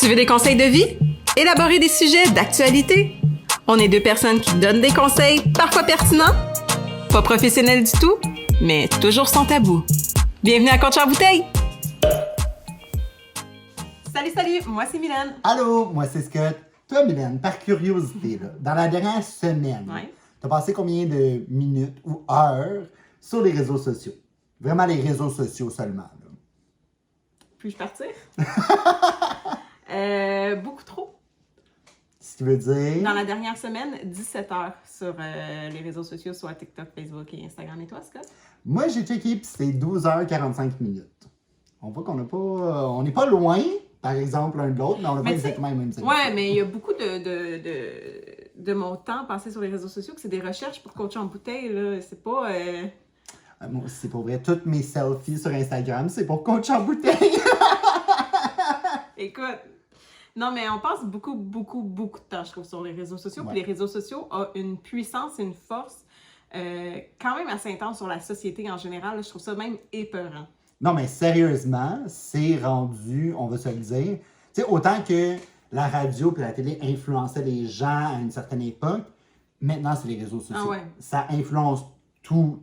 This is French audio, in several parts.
Tu veux des conseils de vie? Élaborer des sujets d'actualité? On est deux personnes qui donnent des conseils, parfois pertinents, pas professionnels du tout, mais toujours sans tabou. Bienvenue à Coach en bouteille! Salut, moi c'est Mylène. Allô, moi c'est Scott. Toi, Mylène, par curiosité, là, dans la dernière semaine, t'as passé combien de minutes ou heures sur les réseaux sociaux? Vraiment les réseaux sociaux seulement. Là. Puis-je partir? Beaucoup trop. Si tu veux dire... Dans la dernière semaine, 17 heures sur les réseaux sociaux, soit TikTok, Facebook et Instagram. Et toi, Scott? Moi, j'ai checké, puis c'est 12h45 minutes. On voit qu'on n'a pas... on n'est pas loin, par exemple, l'un de l'autre, mais on n'a pas exactement les mêmes choses. Ouais, mais il y a beaucoup de mon temps passé sur les réseaux sociaux que c'est des recherches pour coach en bouteille, là. C'est pas... Moi, c'est pour vrai, toutes mes selfies sur Instagram, c'est pour coach en bouteille. Écoute, non, mais on passe beaucoup de temps, je trouve, sur les réseaux sociaux. Ouais. Puis les réseaux sociaux ont une puissance et une force quand même assez intense sur la société en général. Là, je trouve ça même épeurant. Non, mais sérieusement, c'est rendu, on va se le dire, tu sais, autant que la radio et la télé influençaient les gens à une certaine époque, maintenant, c'est les réseaux sociaux. Ah ouais. Ça influence tout.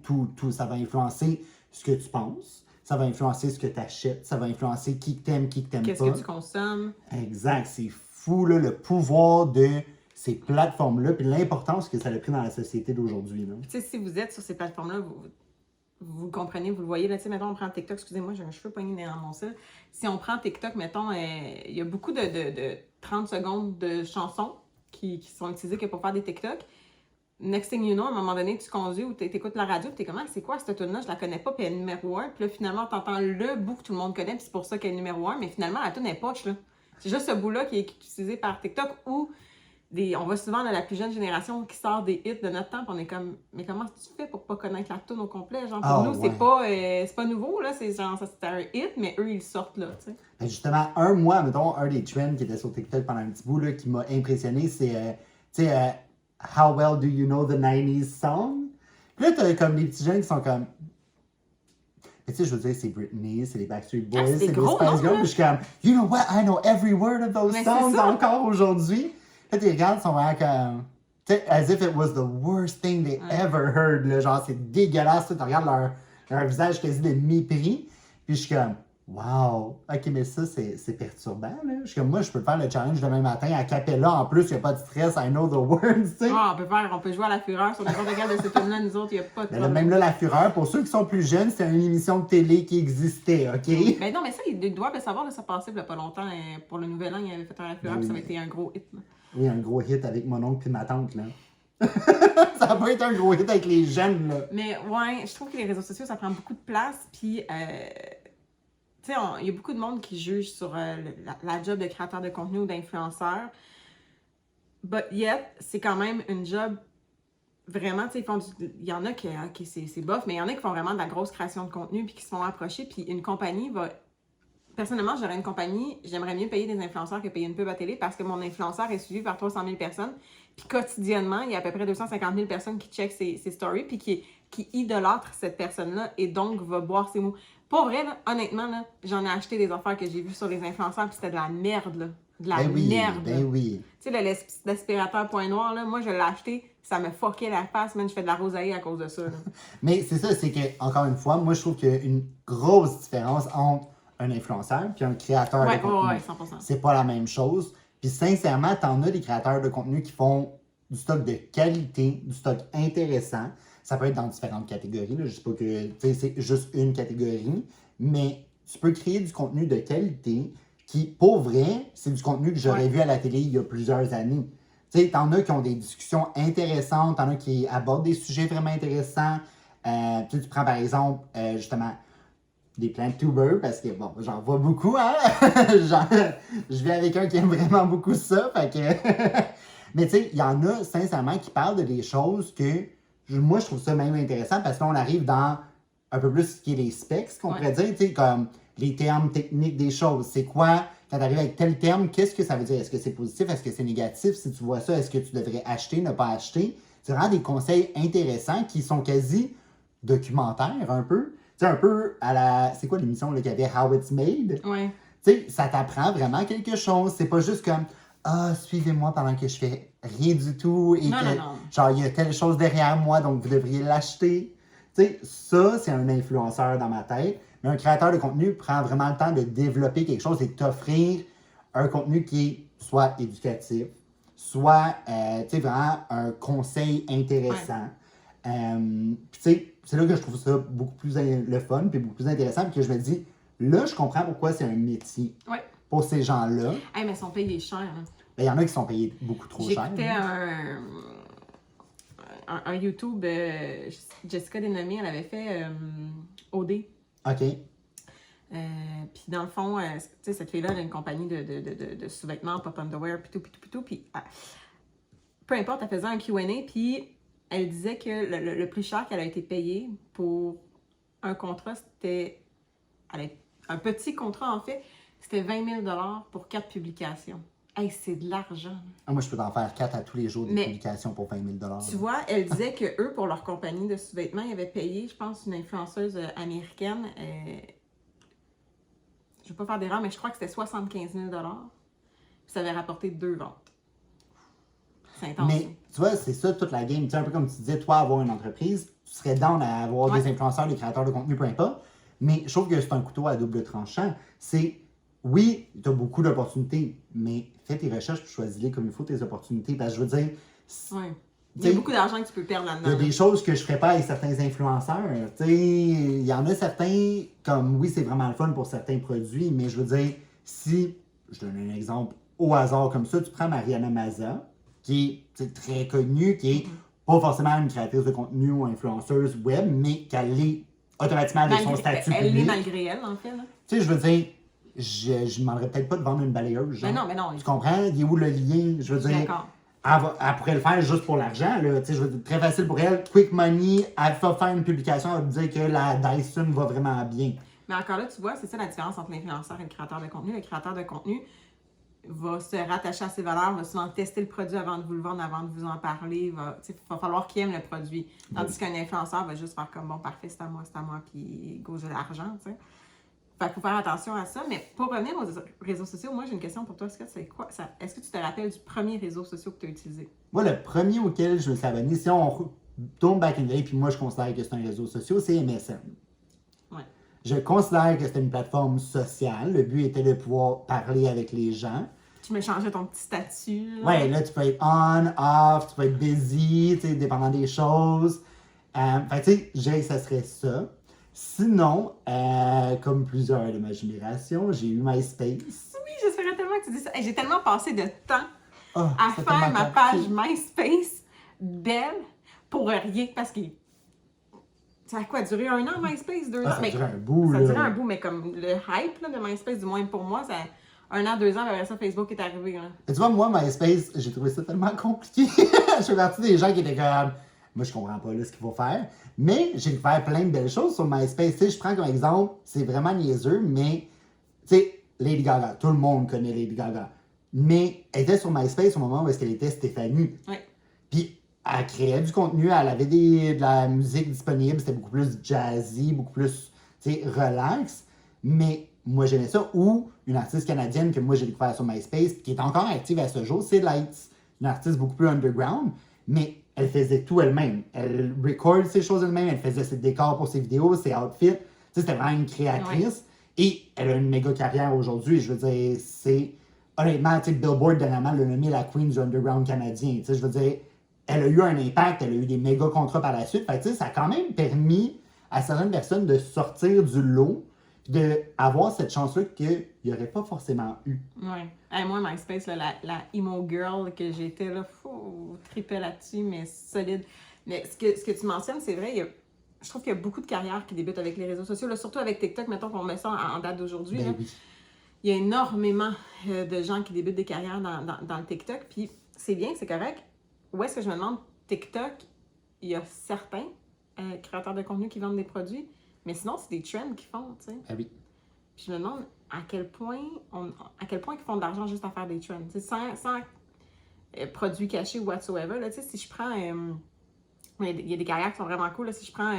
Ça va influencer ce que tu penses, ça va influencer ce que tu achètes, ça va influencer qui t'aime pas. Qu'est-ce que tu consommes? Exact, c'est fou, là, le pouvoir de ces plateformes-là puis l'importance que ça a pris dans la société d'aujourd'hui. Là. Tu sais, si vous êtes sur ces plateformes-là, vous le comprenez, vous le voyez. Là, tu sais, mettons, on prend TikTok, excusez-moi, j'ai un cheveu pogné dans mon cil. Si on prend TikTok, mettons, il y a beaucoup de 30 secondes de chansons qui sont utilisées que pour faire des TikTok. Next thing you know, à un moment donné, tu conduis ou tu écoutes la radio, puis t'es comme, c'est quoi cette tune-là? Je la connais pas, puis elle est numéro 1. Puis là, finalement, t'entends le bout que tout le monde connaît, puis c'est pour ça qu'elle est numéro 1. Mais finalement, la tune est poche, là. C'est juste ce bout-là qui est utilisé par TikTok ou on voit souvent dans la plus jeune génération qui sort des hits de notre temps, puis on est comme, mais comment tu fais pour pas connaître la tune au complet? Genre, pour nous, c'est pas nouveau, là. C'est genre, ça c'était un hit, mais eux, ils sortent là, tu sais. Ben justement, mettons, un des trends qui était sur TikTok pendant un petit bout, là, qui m'a impressionné, c'est, tu sais, How well do you know the 90s song? Puis là, t'as comme des petits jeunes qui sont comme... Tu sais, je veux dire, c'est Britney, c'est les Backstreet Boys, c'est les Spice Girls. Puis je suis comme, you know what? I know every word of those songs encore aujourd'hui. Là, tu regardes, ils sont vraiment comme... Tu sais, as if it was the worst thing they ever heard. Là, genre, c'est dégueulasse. Tu regardes leur visage quasi de mépris. Puis je suis comme... Wow! OK, mais ça, c'est perturbant, là. Je suis comme, moi, je peux faire le challenge demain matin à cappella. En plus, il n'y a pas de stress. I know the words, tu sais. On peut jouer à la fureur sur n'importe quel de ces films-là. Nous autres, il n'y a pas de problème. Même là, la fureur, pour ceux qui sont plus jeunes, c'était une émission de télé qui existait, OK? Mais non, mais ça, ils doivent le savoir. Là, ça passait il n'y a pas longtemps. Pour le Nouvel An, il avait fait un la fureur, puis ça avait été un gros hit. Là. Oui, un gros hit avec mon oncle et ma tante, là. Ça n'a pas été un gros hit avec les jeunes, là. Mais ouais, je trouve que les réseaux sociaux, ça prend beaucoup de place. Puis... tu sais, il y a beaucoup de monde qui juge sur la job de créateur de contenu ou d'influenceur. But yet, c'est quand même une job vraiment, tu sais, il y en a qui c'est bof, mais il y en a qui font vraiment de la grosse création de contenu puis qui se font approcher. Puis une compagnie va... Personnellement, j'aurais une compagnie, j'aimerais mieux payer des influenceurs que payer une pub à télé parce que mon influenceur est suivi par 300 000 personnes. Puis quotidiennement, il y a à peu près 250 000 personnes qui checkent ses stories puis qui idolâtrent cette personne-là et donc va boire ses mots. Pas vrai, là, honnêtement, là, j'en ai acheté des affaires que j'ai vues sur les influenceurs, puis c'était de la merde, là. De la merde. Ben oui. Tu sais, l'aspirateur point noir, là, moi, je l'ai acheté, ça me fuckait la face, man, je fais de la rosalie à cause de ça, là. Mais c'est ça, c'est que, encore une fois, moi, je trouve qu'il y a une grosse différence entre un influenceur puis un créateur de contenu. Ouais, 100%. C'est pas la même chose. Puis sincèrement, t'en as des créateurs de contenu qui font du stock de qualité, du stock intéressant. Ça peut être dans différentes catégories. Là. Je ne sais pas que c'est juste une catégorie, mais tu peux créer du contenu de qualité qui, pour vrai, c'est du contenu que j'aurais vu à la télé il y a plusieurs années. Tu sais, t'en as qui ont des discussions intéressantes, t'en as qui abordent des sujets vraiment intéressants. Tu prends par exemple, justement, des plant-tubers, parce que, bon, j'en vois beaucoup, hein? Je vis avec un qui aime vraiment beaucoup ça, fait que... Mais tu sais, il y en a, sincèrement, qui parlent de des choses que... Moi, je trouve ça même intéressant parce qu'on arrive dans un peu plus ce qui est les specs, qu'on pourrait dire, tu sais, comme les termes techniques des choses. C'est quoi, quand tu arrives avec tel terme, qu'est-ce que ça veut dire? Est-ce que c'est positif? Est-ce que c'est négatif? Si tu vois ça, est-ce que tu devrais acheter, ne pas acheter? C'est vraiment des conseils intéressants qui sont quasi documentaires un peu. Tu sais, un peu à la... C'est quoi l'émission qu'il y avait? How It's Made? Ouais. Tu sais, ça t'apprend vraiment quelque chose. C'est pas juste comme suivez-moi pendant que je fais rien du tout et Non, que, non, non. genre, il y a telle chose derrière moi, donc vous devriez l'acheter. Tu sais, ça, c'est un influenceur dans ma tête. Mais un créateur de contenu prend vraiment le temps de développer quelque chose et de t'offrir un contenu qui est soit éducatif, soit, tu sais, vraiment un conseil intéressant. Puis, tu sais, c'est là que je trouve ça beaucoup plus le fun, puis beaucoup plus intéressant, puis que je me dis, là, je comprends pourquoi c'est un métier Ouais. pour ces gens-là. Hey, mais ils sont payés cher. Hein. Ben, il y en a qui sont payés beaucoup trop cher. J'écoutais un YouTube, Jessica Denomé, elle avait fait OD. OK. Puis dans le fond, tu sais, cette fille-là, elle a une compagnie de sous-vêtements, pop underwear, puis tout. Puis peu importe, elle faisait un Q&A, puis elle disait que le plus cher qu'elle a été payée pour un contrat, c'était... Un petit contrat, en fait, c'était 20 000 pour 4 publications. Hey, c'est de l'argent. Ah, moi, je peux en faire 4 à tous les jours des Mais publications pour 20 000 tu vois, elle disait que eux, pour leur compagnie de sous-vêtements, ils avaient payé, je pense, une influenceuse américaine. Je ne vais pas faire d'erreur, mais je crois que c'était 75 000 puis ça avait rapporté 2 ventes. C'est intense. Mais tu vois, c'est ça toute la game. Tu sais, un peu comme tu disais, toi, avoir une entreprise, tu serais down à avoir des influenceurs, des créateurs de contenu, peu importe. Mais je trouve que c'est un couteau à double tranchant. C'est, oui, tu as beaucoup d'opportunités, mais fais tes recherches et choisis-les comme il faut, tes opportunités. Parce que je veux dire, ouais. Il y a beaucoup d'argent que tu peux perdre là-dedans. Il y a des choses que je ne ferais pas avec certains influenceurs. Tu sais, il y en a certains, comme oui, c'est vraiment le fun pour certains produits, mais je veux dire, si, je donne un exemple au hasard comme ça, tu prends Mariana Maza, qui est très connue, qui est pas forcément une créatrice de contenu ou influenceuse web, mais qu'elle est automatiquement avec son statut public. Elle l'est malgré elle, en fait. Là. Tu sais, je veux dire, je ne demanderais peut-être pas de vendre une balayeuse. Genre. Mais non. Tu comprends? Il est où le lien? Je veux dire, d'accord. elle pourrait le faire juste pour l'argent. Là. Je veux dire, très facile pour elle. Quick money, elle va faire une publication, elle va dire que la Dyson va vraiment bien. Mais encore là, tu vois, c'est ça la différence entre l'influenceur et le créateur de contenu. Le créateur de contenu va se rattacher à ses valeurs, va souvent tester le produit avant de vous le vendre, avant de vous en parler. Il va falloir qu'il aime le produit. Tandis qu'un influenceur va juste faire comme, bon, parfait, c'est à moi, puis go, j'ai l'argent, tu sais. Fait qu'il faut faire attention à ça. Mais pour revenir aux réseaux sociaux, moi, j'ai une question pour toi. C'est quoi ça? Est-ce que tu te rappelles du premier réseau social que tu as utilisé? Moi, le premier auquel je me suis abonné, si on tourne back in the day, puis moi, je considère que c'est un réseau social, c'est MSN. Ouais. Je considère que c'était une plateforme sociale. Le but était de pouvoir parler avec les gens. Tu me changeais ton petit statut. Là. Ouais, là, tu peux être on, off, tu peux être busy, tu sais, dépendant des choses. Fait tu sais, je dirais que ça serait ça. Sinon, comme plusieurs de ma génération, j'ai eu MySpace. Oui, j'espérais tellement que tu dis ça. Hey, j'ai tellement passé de temps à c'est faire ma page compliqué. MySpace belle pour rien parce que ça a quoi duré 1 an MySpace, 2 ans? Ça a duré un bout, ça là. a duré un bout, mais comme le hype là, de MySpace, du moins pour moi, ça 1 an, 2 ans, après ça, Facebook est arrivé. Là. Et tu vois, moi, MySpace, j'ai trouvé ça tellement compliqué. Je fais partie des gens qui étaient comme, moi, je comprends pas là, ce qu'il faut faire. Mais j'ai découvert plein de belles choses sur MySpace. Tu sais, je prends comme exemple, c'est vraiment niaiseux, mais, tu sais, Lady Gaga, tout le monde connaît Lady Gaga. Mais elle était sur MySpace au moment où elle était Stéphanie. Oui. Puis, elle créait du contenu, elle avait de la musique disponible, c'était beaucoup plus jazzy, beaucoup plus, tu sais, relax. Mais moi, j'aimais ça. Ou une artiste canadienne que moi, j'ai découvert sur MySpace, qui est encore active à ce jour, c'est Lights. Une artiste beaucoup plus underground, mais elle faisait tout elle-même. Elle record ses choses elle-même, elle faisait ses décors pour ses vidéos, ses outfits. Tu sais, c'était vraiment une créatrice. Ouais. Et elle a une méga carrière aujourd'hui. Je veux dire, c'est... Honnêtement, tu sais, Billboard, dernièrement, l'a nommée la queen du underground canadien. Tu sais, je veux dire, elle a eu un impact, elle a eu des méga contrats par la suite. Fait que, tu sais, ça a quand même permis à certaines personnes de sortir du lot, d'avoir cette chance-là qu'il n'y aurait pas forcément eu. Oui. Hey, moi, MySpace, là, la emo girl que j'étais, là, tripais là-dessus, mais solide. Mais ce que tu mentionnes, c'est vrai, je trouve qu'il y a beaucoup de carrières qui débutent avec les réseaux sociaux, là, surtout avec TikTok, mettons qu'on met ça en date d'aujourd'hui. Ben oui. Il y a énormément de gens qui débutent des carrières dans le TikTok, puis c'est bien, c'est correct. Où est-ce que je me demande, TikTok, il y a certains créateurs de contenu qui vendent des produits, mais sinon, c'est des trends qu'ils font, tu sais. Ah oui. Puis je me demande à quel point ils font de l'argent juste à faire des trends, sans produits cachés ou whatsoever. Là, si je prends... il y a des carrières qui sont vraiment cool. Là, si je prends...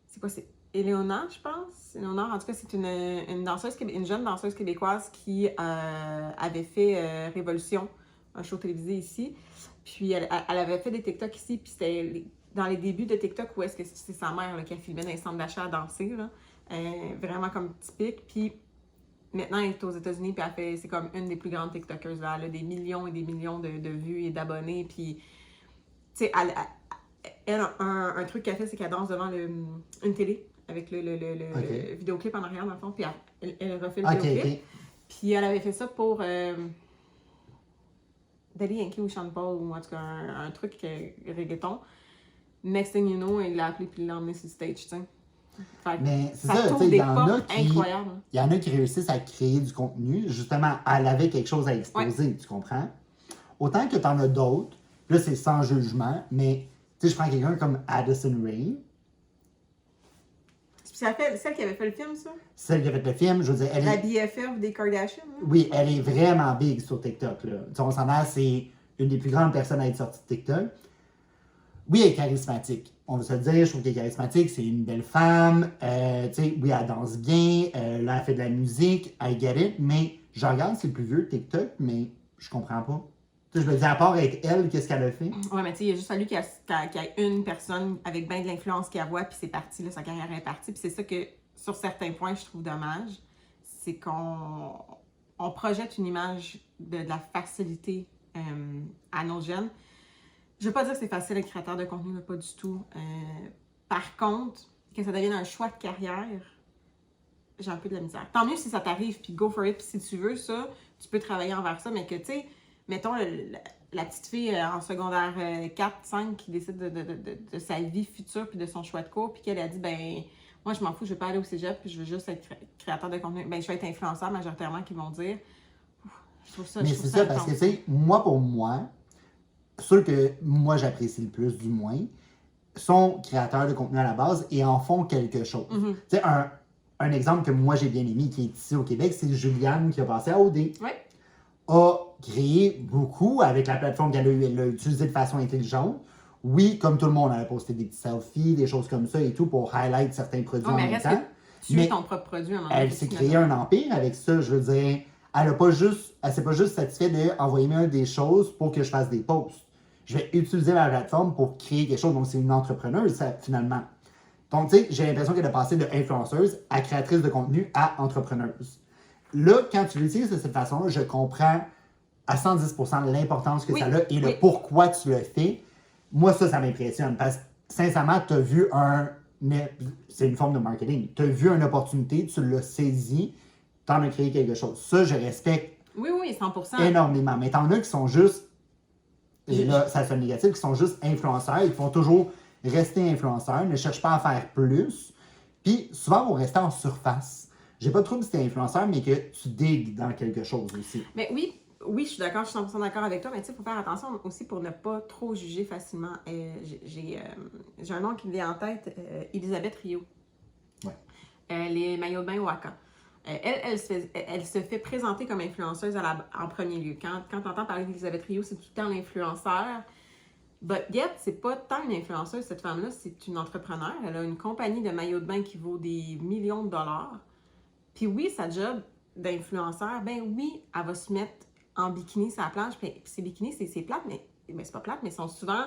c'est quoi? C'est Éléonore, je pense. Éléonore, en tout cas, c'est une jeune danseuse québécoise qui avait fait Révolution, un show télévisé ici. Puis elle avait fait des TikTok ici, puis c'était dans les débuts de TikTok où est-ce que c'est sa mère là, qui a filmé dans les centres d'achat à danser, là. Vraiment comme typique. Puis maintenant, elle est aux États-Unis, puis c'est comme une des plus grandes TikTokers, là. Elle a des millions et des millions de vues et d'abonnés, puis, tu sais, elle a un truc qu'elle fait, c'est qu'elle danse devant une télé, avec le vidéoclip en arrière, dans le fond, puis elle refait le vidéoclip. Puis elle avait fait ça pour Daddy Yankee ou Sean Paul, ou en tout cas un truc reggaeton. Next thing you know, il l'a appelé puis il l'a emmené sur le stage, tu sais. Mais c'est ça, tu sais, il y en a qui réussissent à créer du contenu, justement, elle avait quelque chose à exposer, tu comprends? Autant que t'en as d'autres, là c'est sans jugement, mais tu sais, je prends quelqu'un comme Addison Rae. C'est celle qui avait fait le film, ça? Celle qui a fait le film, je veux dire, La BFF des Kardashians. Hein? Oui, elle est vraiment big sur TikTok, là. Tu sais, on s'en a, c'est une des plus grandes personnes à être sortie de TikTok. Oui, elle est charismatique. On va se le dire, je trouve qu'elle est charismatique, c'est une belle femme. Tu sais, oui, elle danse bien, là, elle fait de la musique, I get it, mais je regarde, c'est le plus vieux TikTok, mais je comprends pas. Tu sais, je me dis, à part avec elle, qu'est-ce qu'elle a fait? Ouais, mais tu sais, il a juste fallu qu'il y ait une personne avec bien de l'influence qui la voit, puis c'est parti, là, sa carrière est partie. Puis c'est ça que, sur certains points, je trouve dommage, c'est qu'on projette une image de la facilité à nos jeunes. Je veux pas dire que c'est facile être créateur de contenu, mais pas du tout. Par contre, que ça devienne un choix de carrière, j'ai un peu de la misère. Tant mieux si ça t'arrive, puis go for it, puis si tu veux ça, tu peux travailler envers ça, mais que, tu sais, mettons la petite fille en secondaire 4-5 qui décide de sa vie future, puis de son choix de cours, puis qu'elle a dit, ben moi, je m'en fous, je veux pas aller au cégep, puis je veux juste être créateur de contenu. Ben je vais être influenceur majoritairement, qui vont dire. Je trouve ça. Mais c'est ça, parce que, tu sais, moi, pour moi, ceux que moi j'apprécie le plus, du moins, sont créateurs de contenu à la base et en font quelque chose. Mm-hmm. Tu sais, un exemple que moi j'ai bien aimé qui est ici au Québec, c'est Juliane qui a passé à OD. Ouais. A créé beaucoup avec la plateforme qu'elle a eu, elle l'a utilisée de façon intelligente. Oui, comme tout le monde, elle a posté des petits selfies, des choses comme ça et tout pour highlight certains produits en même temps. Tu es ton propre produit à un moment donné. Elle s'est créé un empire avec ça, je veux dire. Elle s'est pas juste satisfaite d'envoyer des choses pour que je fasse des posts. Je vais utiliser la plateforme pour créer quelque chose. Donc, c'est une entrepreneuse, ça, finalement. Donc, tu sais, j'ai l'impression qu'elle a passé de influenceuse à créatrice de contenu à entrepreneuse. Là, quand tu l'utilises de cette façon-là, je comprends à 110% l'importance que ça a et le pourquoi tu le fais. Moi, ça m'impressionne. Parce que, sincèrement, tu as vu c'est une forme de marketing. Tu as vu une opportunité, tu l'as saisie, tu en as créé quelque chose. Ça, je respecte. Oui, 100%. Énormément. Mais t'en as qui sont juste, et là, ça fait négatif, qui sont juste influenceurs. Ils font toujours rester influenceurs, ne cherchent pas à faire plus. Puis, souvent, vont rester en surface. J'ai pas de trouble si t'es influenceur, mais que tu digues dans quelque chose aussi. Mais oui, je suis d'accord, je suis 100% d'accord avec toi, mais tu sais, il faut faire attention aussi pour ne pas trop juger facilement. J'ai un nom qui me vient en tête, Elisabeth Rio. Ouais. Les maillots de bain Waka. Elle se fait présenter comme influenceuse en premier lieu. Quand tu entends parler d'Elisabeth Rio, c'est tout le temps l'influenceur. But yet, c'est pas tant une influenceuse, cette femme-là, c'est une entrepreneur. Elle a une compagnie de maillots de bain qui vaut des millions de dollars. Puis oui, sa job d'influenceur, ben oui, elle va se mettre en bikini sur la plage. Puis ces bikinis, c'est plate, mais c'est pas plate, mais ils sont souvent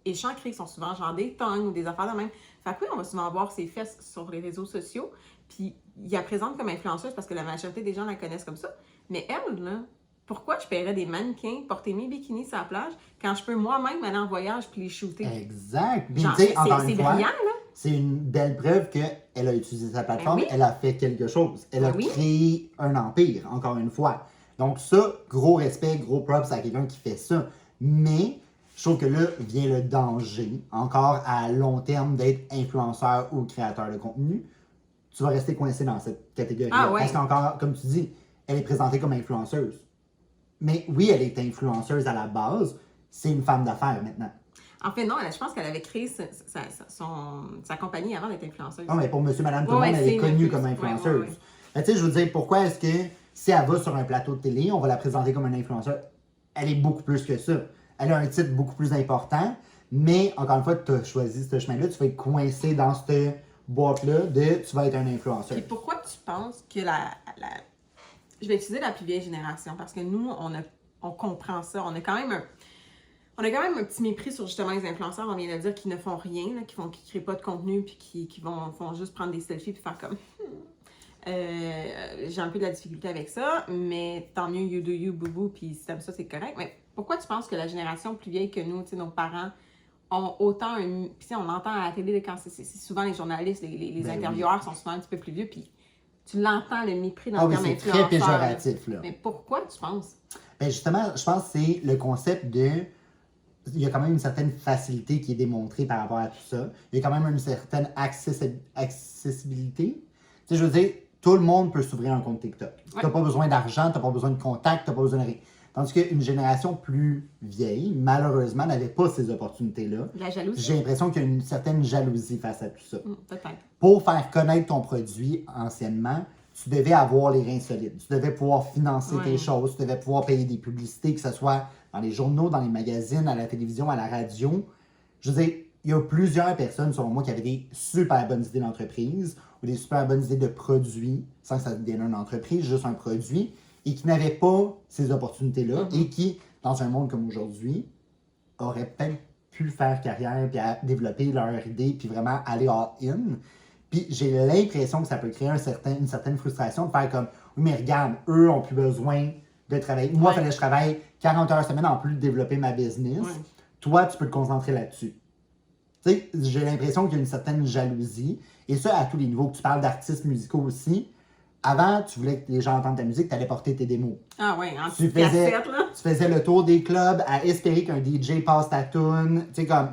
échancrés, ils sont souvent genre des tongs ou des affaires de même. Fait que oui, on va souvent voir ses fesses sur les réseaux sociaux. Puis il la présente comme influenceuse parce que la majorité des gens la connaissent comme ça. Mais elle, là, pourquoi je paierais des mannequins porter mes bikinis sur la plage quand je peux moi-même aller en voyage puis les shooter? Exact. Puis, genre, c'est brillant, là. C'est une belle preuve qu'elle a utilisé sa plateforme, Ben oui. elle a fait quelque chose. Elle a créé un empire, encore une fois. Donc ça, gros respect, gros props à quelqu'un qui fait ça. Mais je trouve que là vient le danger, encore à long terme, d'être influenceur ou créateur de contenu. Tu vas rester coincé dans cette catégorie-là. Ah ouais. Parce qu'encore, comme tu dis, elle est présentée comme influenceuse. Mais oui, elle est influenceuse à la base. C'est une femme d'affaires maintenant. En fait, non, je pense qu'elle avait créé sa compagnie avant d'être influenceuse. Non, mais pour monsieur, madame, tout le monde, elle est connue comme influenceuse. Mais tu sais, je veux dire, pourquoi est-ce que si elle va sur un plateau de télé, on va la présenter comme une influenceuse? Elle est beaucoup plus que ça. Elle a un titre beaucoup plus important, mais encore une fois, tu as choisi ce chemin-là, tu vas être coincé dans ce boîte-là de tu vas être un influenceur. Puis pourquoi tu penses que je vais utiliser la plus vieille génération, parce que nous, on comprend ça. On a quand même un petit mépris sur justement les influenceurs, on vient de dire, qui ne font rien, là, qui créent pas de contenu, puis qui font juste prendre des selfies puis faire comme... j'ai un peu de la difficulté avec ça, mais tant mieux, you do you, boubou, puis si t'aimes ça, c'est correct. Mais pourquoi tu penses que la génération plus vieille que nous, nos parents, ont autant un... Puis on entend à la télé, quand c'est souvent les journalistes, les intervieweurs sont souvent un petit peu plus vieux, puis tu l'entends, le mépris dans le terme influenceur. C'est très péjoratif, là. Mais pourquoi tu penses? Ben justement, je pense que c'est le concept de... Il y a quand même une certaine facilité qui est démontrée par rapport à tout ça. Il y a quand même une certaine accessibilité. Tu sais, je veux dire, tout le monde peut s'ouvrir un compte TikTok. Ouais. Tu n'as pas besoin d'argent, tu n'as pas besoin de contact, tu n'as pas besoin de rien. Tandis qu'une génération plus vieille, malheureusement, n'avait pas ces opportunités-là. La jalousie. J'ai l'impression qu'il y a une certaine jalousie face à tout ça. Peut-être. Pour faire connaître ton produit anciennement, tu devais avoir les reins solides. Tu devais pouvoir financer tes choses, tu devais pouvoir payer des publicités, que ce soit dans les journaux, dans les magazines, à la télévision, à la radio. Je veux dire, il y a plusieurs personnes, selon moi, qui avaient des super bonnes idées d'entreprise ou des super bonnes idées de produits, sans que ça devienne une entreprise, juste un produit, et qui n'avaient pas ces opportunités-là et qui, dans un monde comme aujourd'hui, auraient peut-être pu faire carrière puis à développer leur idée puis vraiment aller all-in. Puis j'ai l'impression que ça peut créer une certaine frustration de faire comme « Oui, mais regarde, eux ont plus besoin de travailler. Moi, il fallait que je travaille 40 heures semaine en plus de développer ma business. Toi, tu peux te concentrer là-dessus. » Tu sais, j'ai l'impression qu'il y a une certaine jalousie. Et ça, à tous les niveaux. Que tu parles d'artistes musicaux aussi. Avant, tu voulais que les gens entendent ta musique, tu allais porter tes démos. Ah ouais, en petite cassette, là. Tu faisais le tour des clubs à espérer qu'un DJ passe ta tune. Tu sais, comme,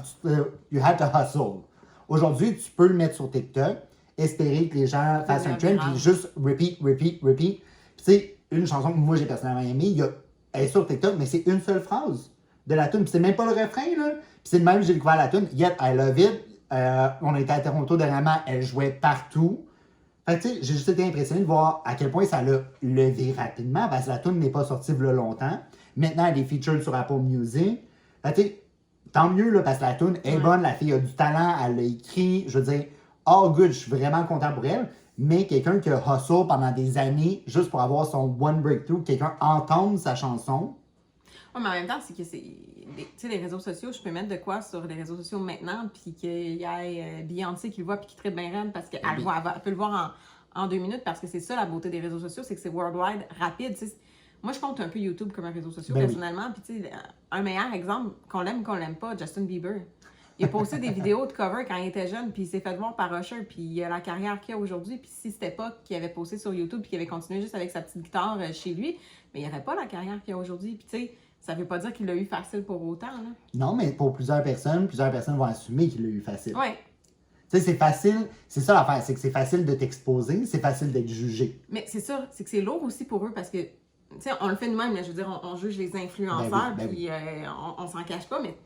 you had to hustle. Aujourd'hui, tu peux le mettre sur TikTok, espérer que les gens fassent un trend, puis juste repeat. Puis tu sais, une chanson que moi j'ai personnellement aimée, elle est sur TikTok, mais c'est une seule phrase de la tune. Puis c'est même pas le refrain, là. Puis c'est le même, j'ai découvert la tune. Yet, I love it. On a été à Toronto dernièrement, elle jouait partout. Fait que tu sais, j'ai juste été impressionné de voir à quel point ça l'a levé rapidement, parce que la tune n'est pas sortie il y a longtemps. Maintenant, elle est featured sur Apple Music. Fait que tu sais, tant mieux, là, parce que la tune est bonne, la fille a du talent, elle l'a écrit. Je veux dire, oh good, je suis vraiment content pour elle. Mais quelqu'un qui a hustle pendant des années juste pour avoir son one breakthrough, quelqu'un entende sa chanson. Oui, mais en même temps, c'est que c'est. Tu sais, les réseaux sociaux, je peux mettre de quoi sur les réseaux sociaux maintenant, puis qu'il y ait Beyoncé qui le voit, puis qui tripe bien raide, parce qu'elle peut le voir en 2 minutes, parce que c'est ça la beauté des réseaux sociaux, c'est que c'est worldwide, rapide. T'sais. Moi, je compte un peu YouTube comme un réseau social, personnellement, puis tu sais, un meilleur exemple, qu'on l'aime ou qu'on l'aime pas, Justin Bieber. Il a posté des vidéos de cover quand il était jeune, puis il s'est fait voir par Usher, puis il a la carrière qu'il a aujourd'hui. Puis si c'était pas qu'il avait posté sur YouTube, puis qu'il avait continué juste avec sa petite guitare chez lui, mais il n'y aurait pas la carrière qu'il a aujourd'hui. Puis tu sais, ça veut pas dire qu'il l'a eu facile pour autant, là. Non, mais pour plusieurs personnes vont assumer qu'il l'a eu facile. Oui. Tu sais, c'est facile, c'est ça l'affaire, c'est que c'est facile de t'exposer, c'est facile d'être jugé. Mais c'est ça, c'est que c'est lourd aussi pour eux, parce que, tu sais, on le fait nous-mêmes, là, je veux dire, on juge les influenceurs, puis on s'en cache pas, mais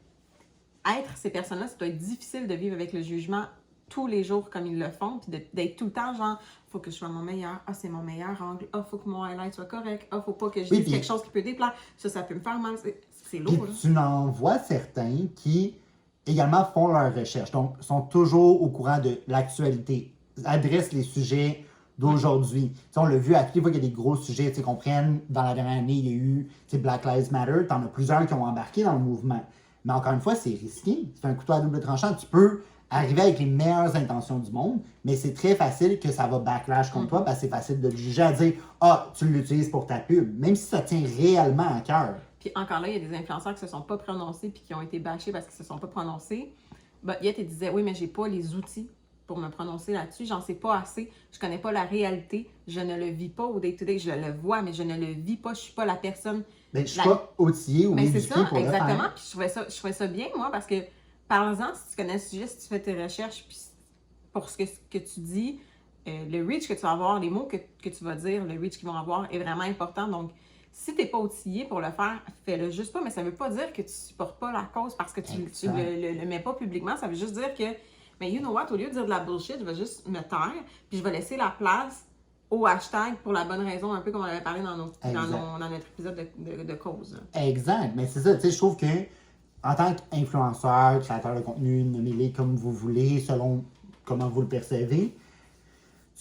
être ces personnes-là, ça doit être difficile de vivre avec le jugement tous les jours comme ils le font, puis d'être tout le temps genre, faut que je sois mon meilleur, ah c'est mon meilleur angle, ah faut que mon highlight soit correct, ah faut pas que je dise quelque chose qui peut déplaire, ça peut me faire mal, c'est lourd. Puis tu en vois certains qui également font leurs recherches, donc sont toujours au courant de l'actualité, adressent les sujets d'aujourd'hui. On l'a vu à toutes les fois qu'il y a des gros sujets qu'on prenne. Dans la dernière année, il y a eu Black Lives Matter, t'en as plusieurs qui ont embarqué dans le mouvement. Mais encore une fois, c'est risqué. C'est un couteau à double tranchant. Tu peux arriver avec les meilleures intentions du monde, mais c'est très facile que ça va backlash contre toi parce que c'est facile de le juger à dire « Ah, tu l'utilises pour ta pub », même si ça tient réellement à cœur. Puis encore là, il y a des influenceurs qui ne se sont pas prononcés puis qui ont été bâchés parce qu'ils ne se sont pas prononcés. Yet, ils disaient « Oui, mais j'ai pas les outils pour me prononcer là-dessus. J'en sais pas assez. Je connais pas la réalité. Je ne le vis pas au day-to-day. Je le vois, mais je ne le vis pas. Je suis pas la personne... » Ben, je suis pas outillée ou éduquée pour le faire. Exactement. Puis je trouvais ça bien, moi, parce que, parle-en, si tu connais le sujet, si tu fais tes recherches, puis pour ce que tu dis, le reach que tu vas avoir, les mots que tu vas dire, le reach qu'ils vont avoir est vraiment important. Donc, si tu n'es pas outillé pour le faire, fais-le juste pas. Mais ça ne veut pas dire que tu ne supportes pas la cause parce que tu ne le mets pas publiquement. Ça veut juste dire que, mais you know what, au lieu de dire de la bullshit, je vais juste me taire, puis je vais laisser la place au hashtag pour la bonne raison, un peu comme on avait parlé dans notre épisode de cause. Exact. Mais c'est ça, tu sais, je trouve que en tant qu'influenceur, créateur de contenu, nommez-les comme vous voulez, selon comment vous le percevez.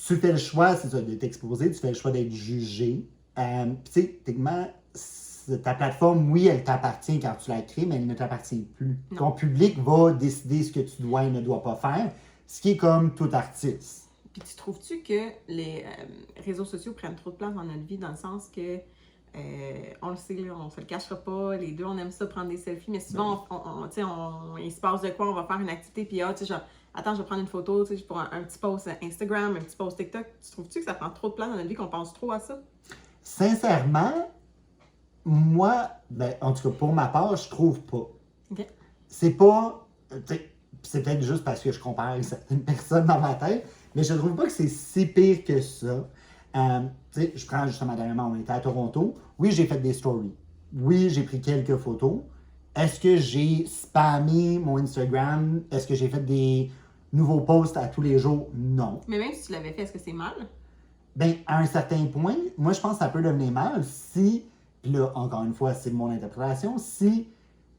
Tu fais le choix, c'est ça, de t'exposer, tu fais le choix d'être jugé. Puis tu sais, techniquement, ta plateforme, oui, elle t'appartient quand tu la crées, mais elle ne t'appartient plus. Non. Ton public va décider ce que tu dois et ne dois pas faire, ce qui est comme tout artiste. Puis tu trouves-tu que les réseaux sociaux prennent trop de place dans notre vie, dans le sens que, on le sait, là, on se le cachera pas, les deux, on aime ça prendre des selfies, mais souvent, il se passe de quoi, on va faire une activité, puis tu sais, genre, attends, je vais prendre une photo, tu sais, pour un petit post Instagram, un petit post TikTok. Tu trouves-tu que ça prend trop de place dans notre vie, qu'on pense trop à ça? Sincèrement, moi, ben, en tout cas, pour ma part, je trouve pas. OK. C'est pas... C'est peut-être juste parce que je compare avec certaines personnes dans ma tête, mais je trouve pas que c'est si pire que ça. Je prends justement dernièrement, on était à Toronto. Oui, j'ai fait des stories. Oui, j'ai pris quelques photos. Est-ce que j'ai spammé mon Instagram? Est-ce que j'ai fait des nouveaux posts à tous les jours? Non. Mais même si tu l'avais fait, est-ce que c'est mal? Ben, à un certain point, moi, je pense que ça peut devenir mal si, puis là, encore une fois, c'est mon interprétation, si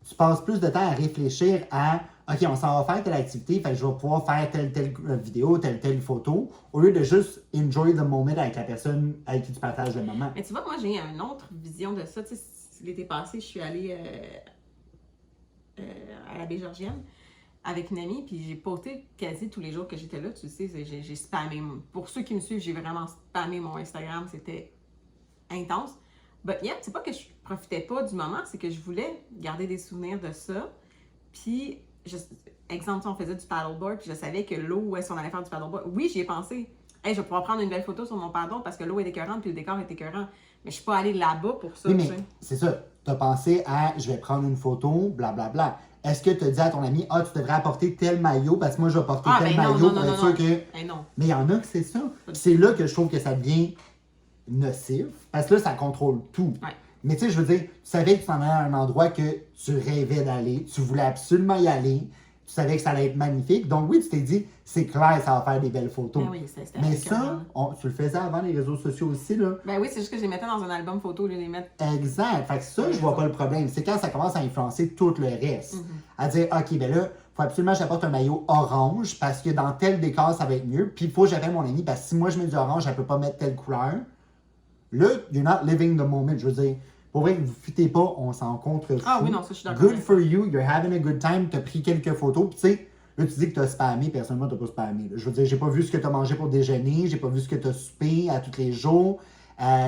tu passes plus de temps à réfléchir à OK, on s'en va faire telle activité, fait que je vais pouvoir faire telle vidéo, telle photo, au lieu de juste enjoy the moment avec la personne avec qui tu partages le moment. Mais tu vois, moi, j'ai une autre vision de ça. Tu sais, l'été passé, je suis allée à la baie Georgienne avec une amie, puis j'ai posté quasi tous les jours que j'étais là. Tu sais, j'ai spammé. Pour ceux qui me suivent, j'ai vraiment spammé mon Instagram. C'était intense. But yeah, c'est pas que je profitais pas du moment, c'est que je voulais garder des souvenirs de ça. Puis, exemple, on faisait du paddleboard, puis je savais que l'eau, où est-ce qu'on allait faire du paddleboard, oui, j'y ai pensé. Hey, je vais pouvoir prendre une belle photo sur mon paddle parce que l'eau est écœurante, puis le décor est écœurant. Mais je suis pas allée là-bas pour ça. Oui, mais c'est ça. Tu as pensé à je vais prendre une photo, blablabla. Est-ce que tu as dit à ton ami, tu devrais apporter tel maillot parce que moi je vais porter tel maillot pour être sûr que. Non. Mais il y en a que c'est ça. C'est là que je trouve que ça devient nocif parce que là, ça contrôle tout. Ouais. Mais tu sais, je veux dire, tu savais que tu t'en allais à un endroit que tu rêvais d'aller, tu voulais absolument y aller, tu savais que ça allait être magnifique. Donc oui, tu t'es dit, c'est clair, ça va faire des belles photos. Ben oui, c'était mais ça, tu le faisais avant les réseaux sociaux aussi, là. Ben oui, c'est juste que je les mettais dans un album photo au lieu de les mettre. Exact. Fait que ça, je vois pas le problème. C'est quand ça commence à influencer tout le reste. À dire, OK, ben là, faut absolument que j'apporte un maillot orange parce que dans tel décor, ça va être mieux. Puis il faut que j'appelle mon ami parce que si moi je mets du orange, elle peut pas mettre telle couleur. Là, you're not living the moment. Je veux dire, pour vrai, vous fûtez pas, on s'en contre. Ah oui, non, ça, je suis d'accord. Good for you, you're having a good time, t'as pris quelques photos, puis tu sais, là, tu dis que t'as spammé, personnellement, t'as pas spammé. Là. Je veux dire, j'ai pas vu ce que t'as mangé pour déjeuner, j'ai pas vu ce que t'as soupé à tous les jours,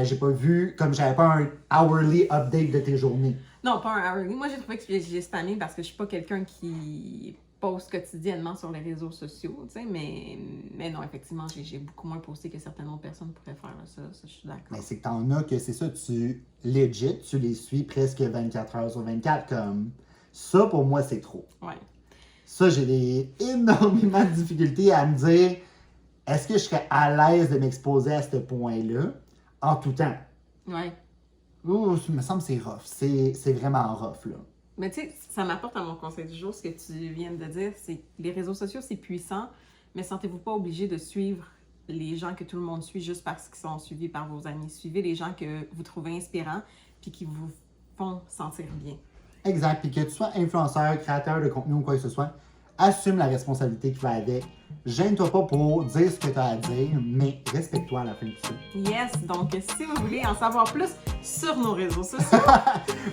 j'ai pas vu, comme j'avais pas un hourly update de tes journées. Non, pas un hourly. Moi, j'ai trouvé que j'ai spammé parce que je suis pas quelqu'un qui poste quotidiennement sur les réseaux sociaux, tu sais, mais non, effectivement, j'ai beaucoup moins posté que certaines autres personnes pourraient faire ça, je suis d'accord. Mais c'est que t'en as que c'est ça, tu les suis presque 24 heures sur 24, comme ça, pour moi, c'est trop. Ouais. Ça, j'ai énormément de difficultés à me dire, est-ce que je serais à l'aise de m'exposer à ce point-là en tout temps? Ouais. Ouh, il me semble que c'est rough. C'est vraiment rough, là. Mais tu sais, ça m'apporte à mon conseil du jour, ce que tu viens de dire, c'est que les réseaux sociaux, c'est puissant, mais sentez-vous pas obligé de suivre les gens que tout le monde suit juste parce qu'ils sont suivis par vos amis. Suivez les gens que vous trouvez inspirants puis qui vous font sentir bien. Exact. Puis que tu sois influenceur, créateur de contenu ou quoi que ce soit, assume la responsabilité qui va avec. Gêne-toi pas pour dire ce que tu as à dire, mais respecte-toi à la fin de tout ça. Yes! Donc, si vous voulez en savoir plus sur nos réseaux sociaux,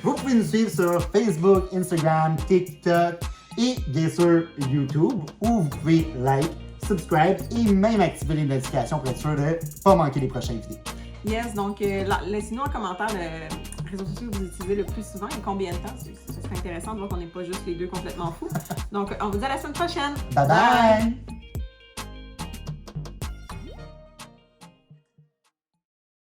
vous pouvez nous suivre sur Facebook, Instagram, TikTok et bien sûr YouTube, où vous pouvez like, subscribe et même activer les notifications pour être sûr de ne pas manquer les prochaines vidéos. yes! Donc, laissez-nous en commentaire le réseau social que vous utilisez le plus souvent et combien de temps. Ce serait intéressant de voir qu'on n'est pas juste les deux complètement fous. Donc, on vous dit à la semaine prochaine! Bye bye!